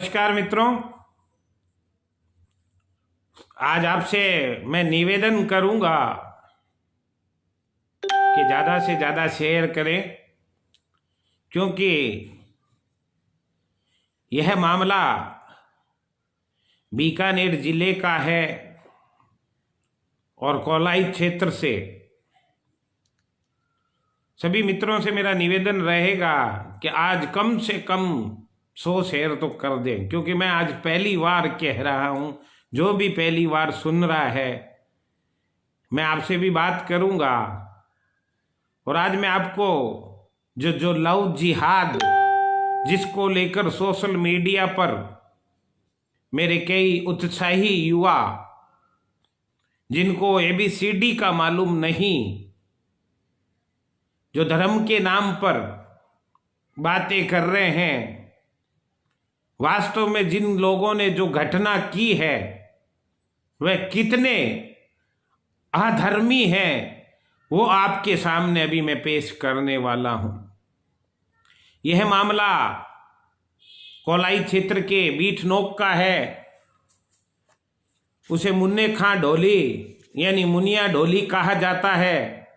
नमस्कार मित्रों, आज आपसे मैं निवेदन करूंगा कि ज़्यादा से ज़्यादा शेयर करें, क्योंकि यह मामला बीकानेर जिले का है और कोलाई क्षेत्र से। सभी मित्रों से मेरा निवेदन रहेगा कि आज कम से कम 100 शेयर तो कर दें, क्योंकि मैं आज पहली बार कह रहा हूं। जो भी पहली बार सुन रहा है, मैं आपसे भी बात करूंगा। और आज मैं आपको जो लव जिहाद जिसको लेकर सोशल मीडिया पर मेरे कई उत्साही युवा, जिनको एबीसीडी का मालूम नहीं, जो धर्म के नाम पर बातें कर रहे हैं, वास्तव में जिन लोगों ने जो घटना की है वह कितने अधर्मी हैं, वो आपके सामने अभी मैं पेश करने वाला हूं। यह मामला कोलाई क्षेत्र के बीठनोक का है। उसे मुन्ने खां ढोली यानी मुनिया ढोली कहा जाता है,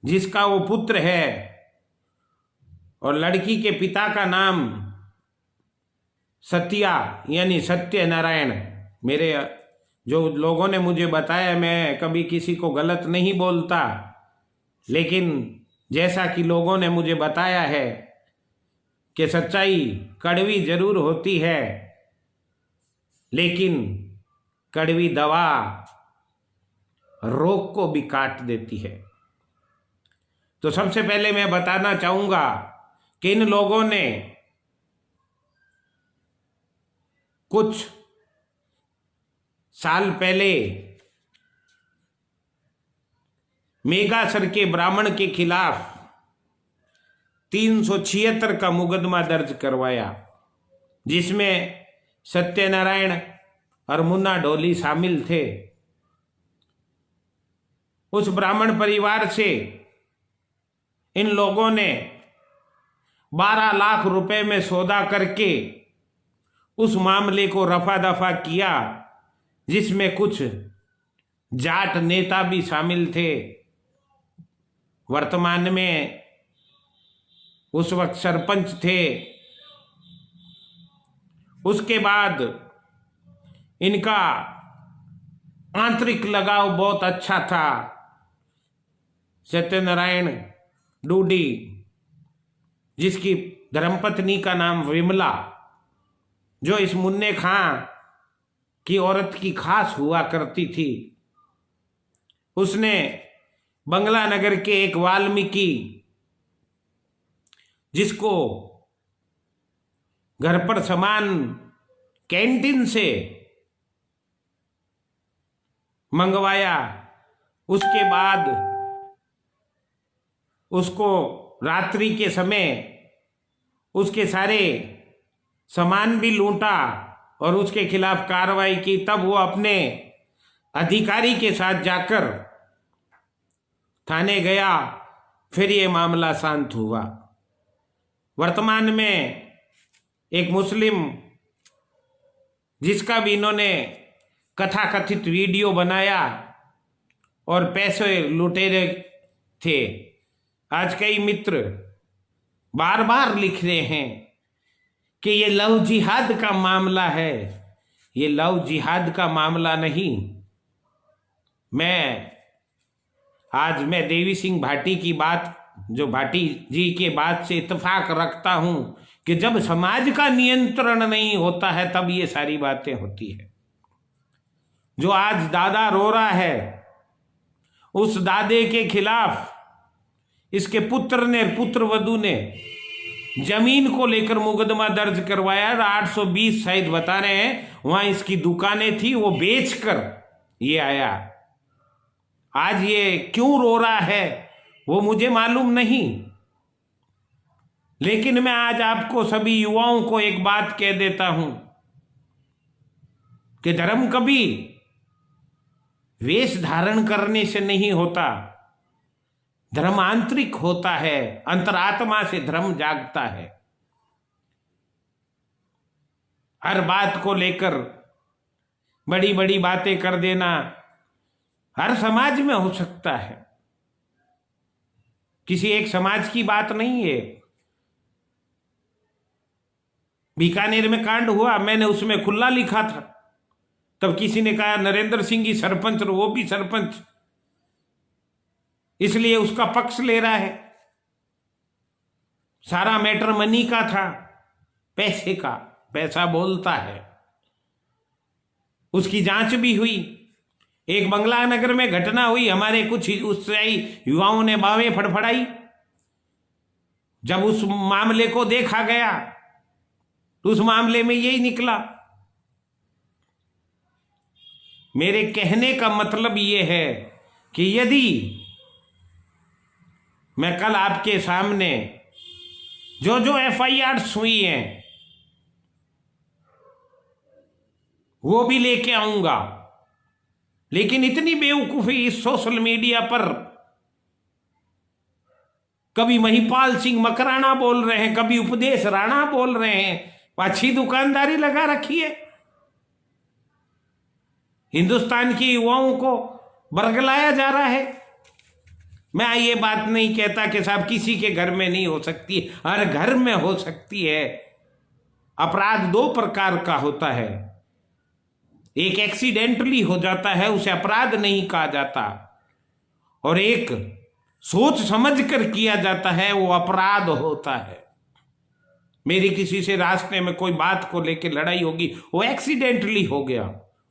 जिसका वो पुत्र है। और लड़की के पिता का नाम सत्या यानी सत्यनारायण। मेरे जो लोगों ने मुझे बताया, मैं कभी किसी को गलत नहीं बोलता, लेकिन जैसा कि लोगों ने मुझे बताया है कि सच्चाई कड़वी जरूर होती है, लेकिन कड़वी दवा रोग को भी काट देती है। तो सबसे पहले मैं बताना चाहूंगा कि इन लोगों ने कुछ साल पहले मेघासर के ब्राह्मण के खिलाफ 376 का मुकदमा दर्ज करवाया, जिसमें सत्यनारायण और मुन्ना ढोली शामिल थे। उस ब्राह्मण परिवार से इन लोगों ने 12 लाख रुपए में सौदा करके उस मामले को रफा दफा किया, जिसमें कुछ जाट नेता भी शामिल थे। वर्तमान में उस वक्त सरपंच थे। उसके बाद इनका आंतरिक लगाव बहुत अच्छा था। सत्यनारायण डूडी, जिसकी धर्मपत्नी का नाम विमला, जो इस मुन्ने खां की औरत की खास हुआ करती थी, उसने बंगला नगर के एक वाल्मीकि, जिसको घर पर सामान कैंटीन से मंगवाया, उसके बाद उसको रात्रि के समय उसके सारे सामान भी लूटा और उसके खिलाफ कार्रवाई की। तब वो अपने अधिकारी के साथ जाकर थाने गया, फिर ये मामला शांत हुआ। वर्तमान में एक मुस्लिम, जिसका भी इन्होंने कथाकथित वीडियो बनाया और पैसे लुटेरे थे, आज कई मित्र बार बार लिख रहे हैं कि ये लव जिहाद का मामला है। ये लव जिहाद का मामला नहीं। आज मैं देवी सिंह भाटी की बात, जो भाटी जी के बात से इत्तेफाक रखता हूं कि जब समाज का नियंत्रण नहीं होता है तब ये सारी बातें होती है। जो आज दादा रो रहा है, उस दादे के खिलाफ इसके पुत्र वधू ने जमीन को लेकर मुकदमा दर्ज करवाया। 820 शायद बता रहे हैं, वहां इसकी दुकानें थी, वो बेचकर ये आया। आज ये क्यों रो रहा है वो मुझे मालूम नहीं, लेकिन मैं आज आपको सभी युवाओं को एक बात कह देता हूं कि धर्म कभी वेश धारण करने से नहीं होता। धर्म आंतरिक होता है, अंतरात्मा से धर्म जागता है। हर बात को लेकर बड़ी बड़ी बातें कर देना हर समाज में हो सकता है, किसी एक समाज की बात नहीं है। बीकानेर में कांड हुआ, मैंने उसमें खुला लिखा था, तब किसी ने कहा नरेंद्र सिंह ही सरपंच और वो भी सरपंच, इसलिए उसका पक्ष ले रहा है। सारा मैटर मनी का था, पैसे का, पैसा बोलता है। उसकी जांच भी हुई। एक बंगला नगर में घटना हुई, हमारे कुछ उत्साही युवाओं ने बावें फड़फड़ाई। जब उस मामले को देखा गया तो उस मामले में यही निकला। मेरे कहने का मतलब यह है कि यदि मैं कल आपके सामने जो जो FIR हुई हैं वो भी लेके आऊंगा, लेकिन इतनी बेवकूफी इस सोशल मीडिया पर, कभी महिपाल सिंह मकराना बोल रहे हैं, कभी उपदेश राणा बोल रहे हैं, अच्छी दुकानदारी लगा रखी है। हिंदुस्तान के युवाओं को बरगलाया जा रहा है। मैं ये बात नहीं कहता कि साहब किसी के घर में नहीं हो सकती, हर घर में हो सकती है। अपराध दो प्रकार का होता है, एक एक्सीडेंटली हो जाता है, उसे अपराध नहीं कहा जाता, और एक सोच समझ कर किया जाता है, वो अपराध होता है। मेरी किसी से रास्ते में कोई बात को लेकर लड़ाई होगी, वो एक्सीडेंटली हो गया,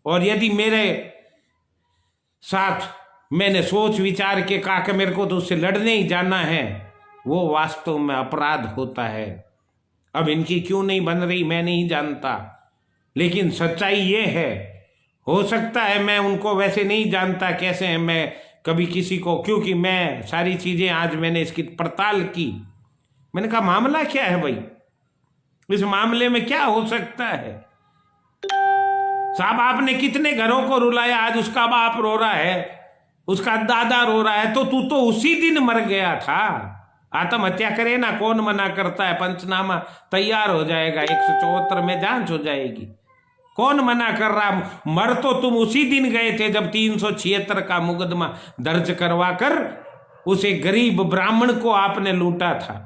और यदि मेरे साथ मैंने सोच विचार के कहा कि मेरे को तो उससे लड़ने ही जाना है, वो वास्तव में अपराध होता है। अब इनकी क्यों नहीं बन रही मैं नहीं जानता, लेकिन सच्चाई ये है, हो सकता है मैं उनको वैसे नहीं जानता कैसे हैं, मैं कभी किसी को, क्योंकि मैं सारी चीजें आज मैंने इसकी पड़ताल की। मैंने कहा मामला क्या है भाई, इस मामले में क्या हो सकता है। साहब आपने कितने घरों को रुलाया, आज उसका बाप रो रहा है, उसका दादा रो रहा है, तो तू तो उसी दिन मर गया था। आत्महत्या करे ना, कौन मना करता है, पंचनामा तैयार हो जाएगा, 174 में जांच हो जाएगी, कौन मना कर रहा। मर तो तुम उसी दिन गए थे जब 376 का मुकदमा दर्ज करवा कर उसे गरीब ब्राह्मण को आपने लूटा था।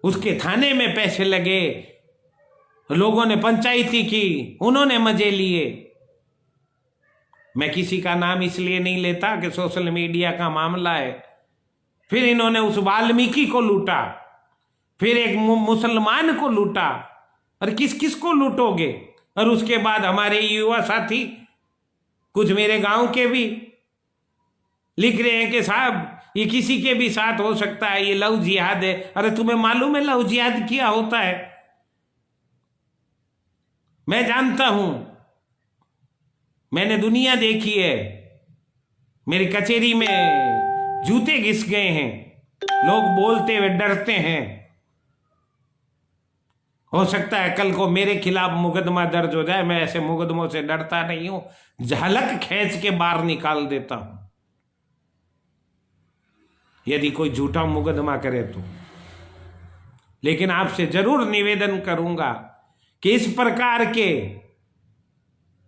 उसके थाने में पैसे लगे, लोगों ने पंचायती की, उन्होंने मजे लिए। मैं किसी का नाम इसलिए नहीं लेता कि सोशल मीडिया का मामला है। फिर इन्होंने उस वाल्मीकि को लूटा, फिर एक मुसलमान को लूटा, और किस किस को लूटोगे। और उसके बाद हमारे युवा साथी, कुछ मेरे गांव के भी लिख रहे हैं कि साहब ये किसी के भी साथ हो सकता है, ये लव जिहाद है। अरे तुम्हें मालूम है लव जिहाद क्या होता है? मैं जानता हूं, मैंने दुनिया देखी है। मेरी कचहरी में जूते घिस गए हैं, लोग बोलते हुए डरते हैं। हो सकता है कल को मेरे खिलाफ मुकदमा दर्ज हो जाए, मैं ऐसे मुकदमों से डरता नहीं हूं, झलक खींच के बाहर निकाल देता हूं यदि कोई झूठा मुकदमा करे तो। लेकिन आपसे जरूर निवेदन करूंगा कि इस प्रकार के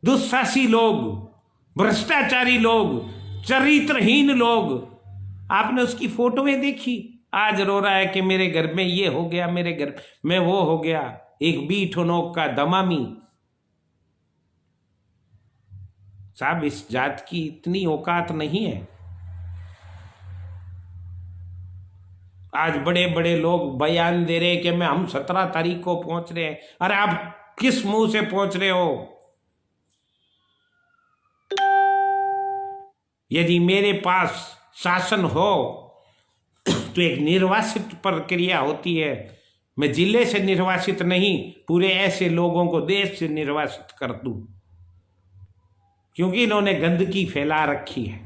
दुस्साहसी लोग, भ्रष्टाचारी लोग, चरित्रहीन लोग, आपने उसकी फोटोएं देखी, आज रो रहा है कि मेरे घर में ये हो गया, मेरे घर में वो हो गया। एक बीठनोक का दमामी। साहब इस जात की इतनी औकात नहीं है। आज बड़े बड़े लोग बयान दे रहे हैं कि हम 17 तारीख को पहुंच रहे हैं। अरे आप किस मुंह से पहुंच रहे हो? यदि मेरे पास शासन हो तो एक निर्वासित प्रक्रिया होती है। मैं जिले से निर्वासित नहीं, पूरे ऐसे लोगों को देश से निर्वासित कर दूं, क्योंकि इन्होंने गंदगी फैला रखी है।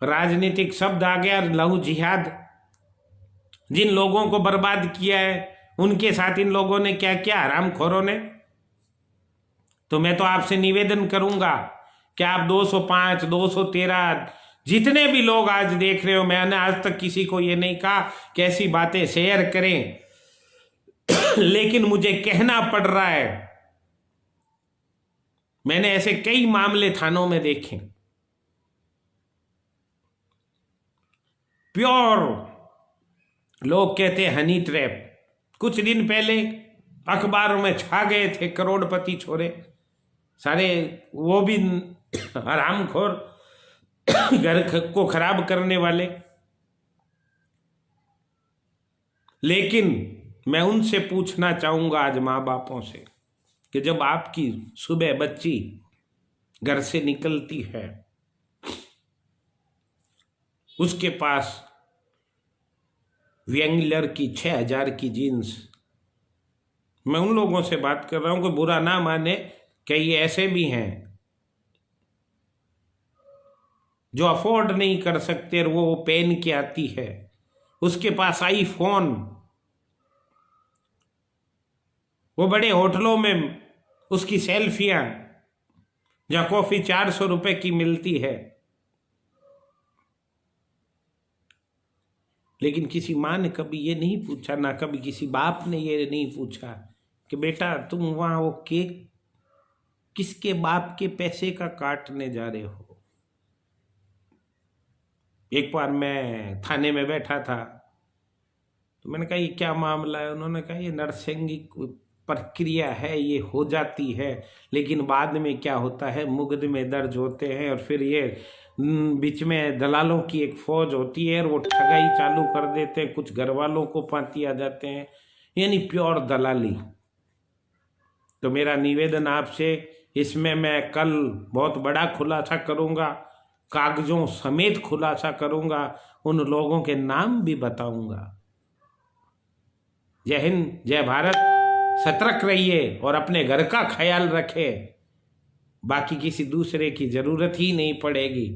राजनीतिक शब्द आ गया, लहू जिहाद। जिन लोगों को बर्बाद किया है उनके साथ इन लोगों ने क्या किया, हरामखोरों ने। तो मैं तो आपसे निवेदन करूंगा कि आप 205, 213 जितने भी लोग आज देख रहे हो, मैंने आज तक किसी को ये नहीं कहा कि ऐसी बातें शेयर करें, लेकिन मुझे कहना पड़ रहा है। मैंने ऐसे कई मामले थानों में देखे, प्योर लोग कहते हैं हनी ट्रैप। कुछ दिन पहले अखबारों में छा गए थे करोड़पति छोरे, सारे वो भी हरामखोर, घर को खराब करने वाले। लेकिन मैं उनसे पूछना चाहूंगा आज माँ बापों से कि जब आपकी सुबह बच्ची घर से निकलती है, उसके पास व्यंगलर की 6000 की जीन्स, मैं उन लोगों से बात कर रहा हूं कि बुरा ना माने, कई ऐसे भी हैं जो अफोर्ड नहीं कर सकते और वो पहन के आती है, उसके पास आईफोन, वो बड़े होटलों में उसकी सेल्फियां, जहां कॉफी 400 रुपए की मिलती है। लेकिन किसी माँ ने कभी ये नहीं पूछा, ना कभी किसी बाप ने ये नहीं पूछा कि बेटा तुम वहां वो केक किसके बाप के पैसे का काटने जा रहे हो। एक बार मैं थाने में बैठा था, तो मैंने कहा ये क्या मामला है। उन्होंने कहा ये नरसंगी प्रक्रिया है, ये हो जाती है, लेकिन बाद में क्या होता है, मुकदमे दर्ज होते हैं और फिर ये बीच में दलालों की एक फौज होती है और वो ठगाई चालू कर देते हैं, कुछ घर वालों को पाती आ जाते हैं, यानी प्योर दलाली। तो मेरा निवेदन आपसे, इसमें मैं कल बहुत बड़ा खुलासा करूंगा, कागजों समेत खुलासा करूंगा, उन लोगों के नाम भी बताऊंगा। जय हिंद, जय भारत। सतर्क रहिए और अपने घर का ख्याल रखें, बाकी किसी दूसरे की जरूरत ही नहीं पड़ेगी।